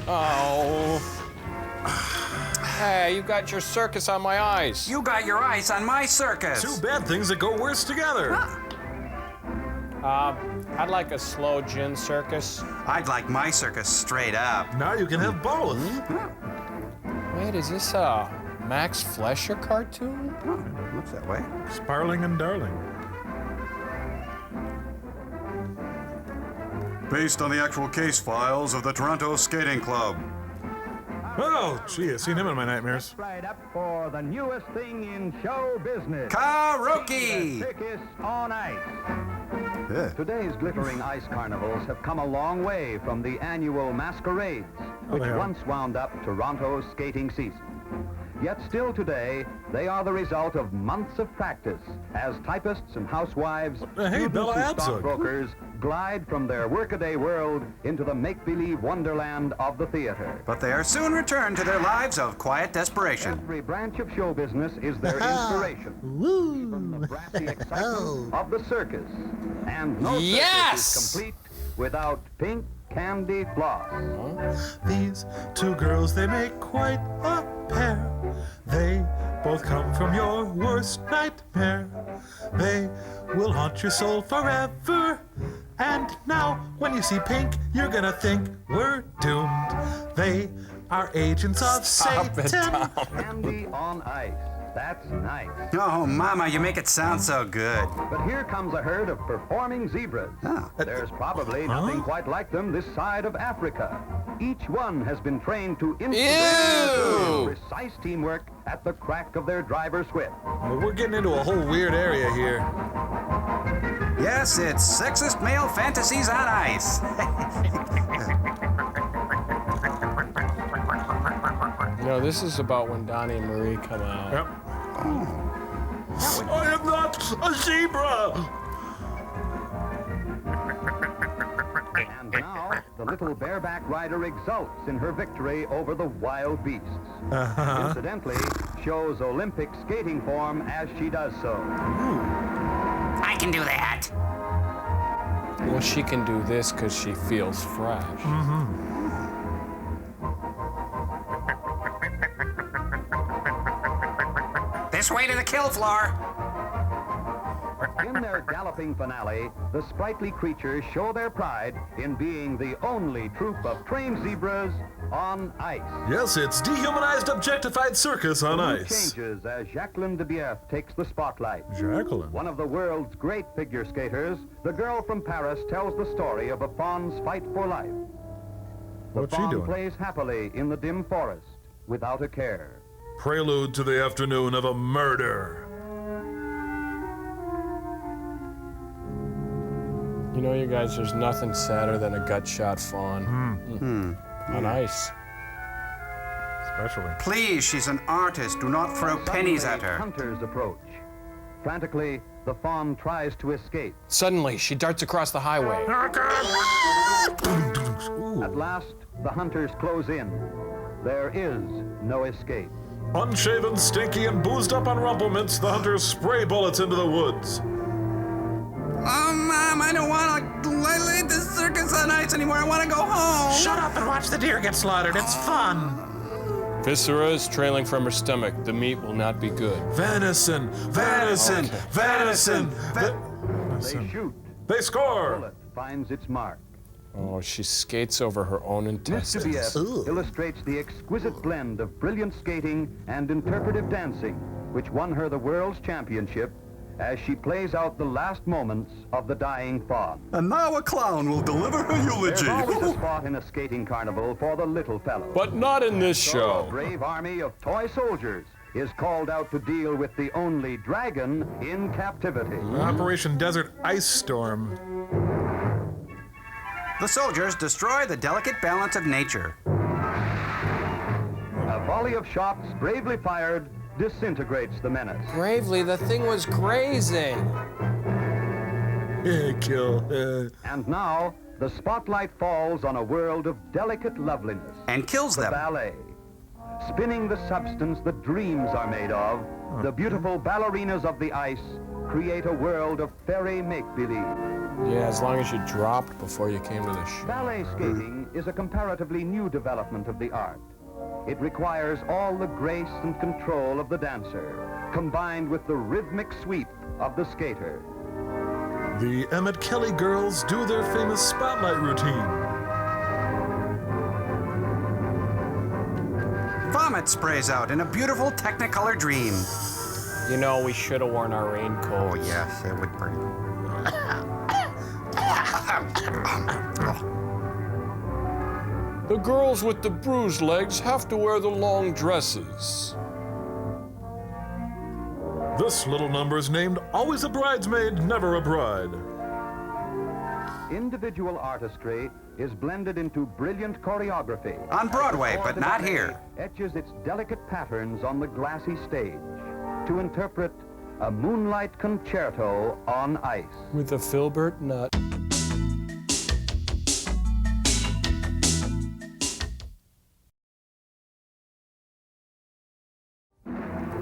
Oh. Hey, you got your circus on my ice. You got your ice on my circus. Two bad things that go worse together. I'd like a slow gin circus. I'd like my circus straight up. Now you can have both. Wait, is this a Max Fleischer cartoon? Looks that way. Sparling and Darling. Based on the actual case files of the Toronto Skating Club. Oh, gee, I've seen him in my nightmares. Right up for the newest thing in show business. Karaoke! Circus on ice. Yeah. Today's glittering ice carnivals have come a long way from the annual masquerades, which they have. once wound up Toronto's skating season. Yet still today, they are the result of months of practice as typists and housewives, Hey, students Bella and Abzug. stockbrokers glide from their workaday world into the make-believe wonderland of the theater. But they are soon returned to their lives of quiet desperation. Every branch of show business is their inspiration. Even the brassy excitement of the circus. And no Yes! circus is complete without pink candy floss. These two girls, they make quite a pair. They both come from your worst nightmare. They will haunt your soul forever. And now, when you see pink, you're gonna think we're doomed. They are agents of Satan. Candy on ice. That's nice. Oh, Mama, you make it sound so good. But here comes a herd of performing zebras. Oh. There's probably nothing quite like them this side of Africa. Each one has been trained to Ew! precise teamwork at the crack of their driver's whip. Well, we're getting into a whole weird area here. Yes, it's sexist male fantasies on ice. No, this is about when Donnie and Marie come out. Yep. I am not a zebra! And now, the little bareback rider exults in her victory over the wild beasts. Incidentally, shows Olympic skating form as she does so. I can do that. Well, she can do this because she feels fresh. This way to the kill floor. In their galloping finale, the sprightly creatures show their pride in being the only troop of trained zebras on ice. Yes, it's dehumanized, objectified circus on The mood ice. changes as Jacqueline de Bief takes the spotlight. Jacqueline. One of the world's great figure skaters, the girl from Paris tells the story of a fawn's fight for life. The What's she fawn doing? plays happily in the dim forest without a care. Prelude to the afternoon of a murder. You know, you guys, there's nothing sadder than a gut-shot fawn. On ice. Especially. Please, she's an artist. Do not throw pennies at Suddenly, her. hunters approach. Frantically, the fawn tries to escape. Suddenly, she darts across the highway. At last, the hunters close in. There is no escape. Unshaven, stinky, and boozed up on rumplements, the hunters spray bullets into the woods. Oh, Mom, I don't want to lead this circus on ice anymore. I want to go home. Shut up and watch the deer get slaughtered. It's fun. Viscera is trailing from her stomach. The meat will not be good. Venison, venison, Okay. venison. They Venison. shoot. They score. Bullet finds its mark. Oh, she skates over her own Miss intestines. Dubief illustrates the exquisite blend of brilliant skating and interpretive dancing, which won her the world's championship as she plays out the last moments of the dying fawn. And now a clown will deliver her There's eulogy. always a spot in a skating carnival for the little fellow. But not in this So a show. brave army of toy soldiers is called out to deal with the only dragon in captivity. Operation Desert Ice Storm. The soldiers destroy the delicate balance of nature. A volley of shots bravely fired disintegrates the menace. Bravely, the thing was grazing. Kill. And now, the spotlight falls on a world of delicate loveliness. And kills The them. ballet. Spinning the substance that dreams are made of, the beautiful ballerinas of the ice create a world of fairy make-believe. Yeah, as long as you dropped before you came to the show. Ballet skating is a comparatively new development of the art. It requires all the grace and control of the dancer, combined with the rhythmic sweep of the skater. The Emmett Kelly girls do their famous spotlight routine. Vomit sprays out in a beautiful Technicolor dream. You know, we should have worn our raincoats. Oh, yes, it would burn. The girls with the bruised legs have to wear the long dresses. This little number is named Always a Bridesmaid, Never a Bride. Individual artistry is blended into brilliant choreography. On Broadway, but not here. Etches its delicate patterns on the glassy stage to interpret a moonlight concerto on ice. With a filbert nut.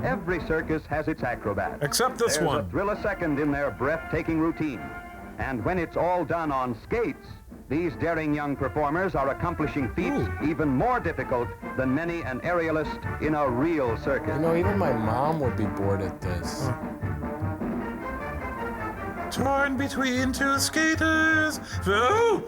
Every circus has its acrobat. Except this There's one. a thrill-a-second in their breathtaking routine. And when it's all done on skates, these daring young performers are accomplishing feats even more difficult than many an aerialist in a real circus. You know, even my mom would be bored at this. Torn between two skaters. Oh!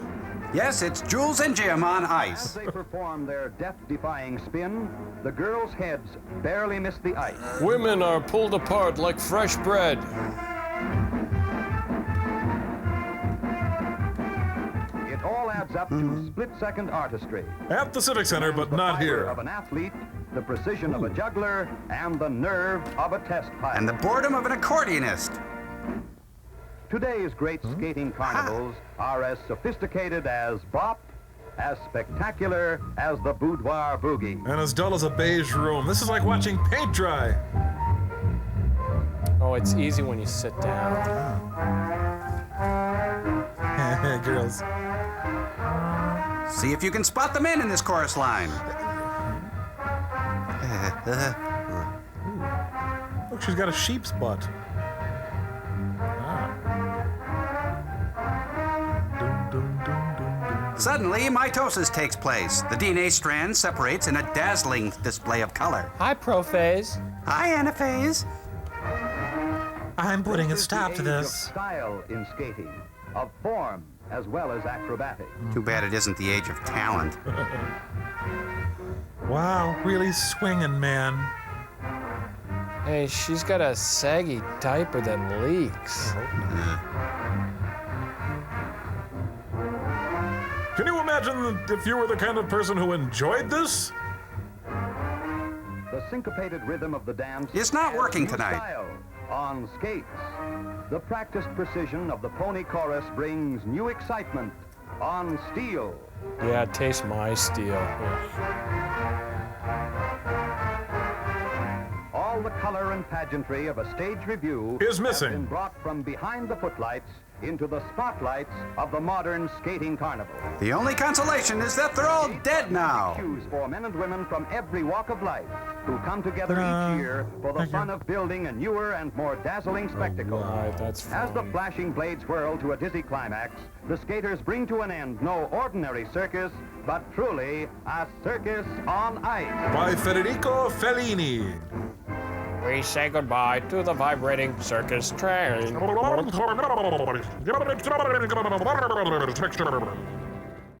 Yes, it's Jules and Jim on As ice. they perform their death-defying spin, the girls' heads barely miss the ice. Women are pulled apart like fresh bread. It all adds up to split-second artistry. At the Civic Center, but not The here. fiber of an athlete, the precision of a juggler, and the nerve of a test pilot. And the boredom of an accordionist. Today's great skating carnivals are as sophisticated as bop, as spectacular as the boudoir boogie. And as dull as a beige room. This is like watching paint dry. Oh, it's easy when you sit down. Girls. See if you can spot the men in this chorus line. Look, she's got a sheep's butt. Suddenly, mitosis takes place. The DNA strand separates in a dazzling display of color. Hi, Prophase. Hi, Anaphase. I'm putting a This is stop the to age of this. style in skating, of form as well as acrobatics. Too bad it isn't the age of talent. Wow, really swinging, man. Hey, she's got a saggy diaper that leaks. Can you imagine if you were the kind of person who enjoyed this? The syncopated rhythm of the dance It's not adds working new tonight. style on skates. The practiced precision of the pony chorus brings new excitement on steel. Yeah, taste my steel. All the color and pageantry of a stage review Is missing. has been brought from behind the footlights into the spotlights of the modern skating carnival. The only consolation is that they're all dead now. Cues for men and women from every walk of life who come together each year for the fun of building a newer and more dazzling spectacle. Right, that's As the fine. flashing blades whirl to a dizzy climax, the skaters bring to an end no ordinary circus, but truly a circus on ice. By Federico Fellini. We say goodbye to the vibrating circus train.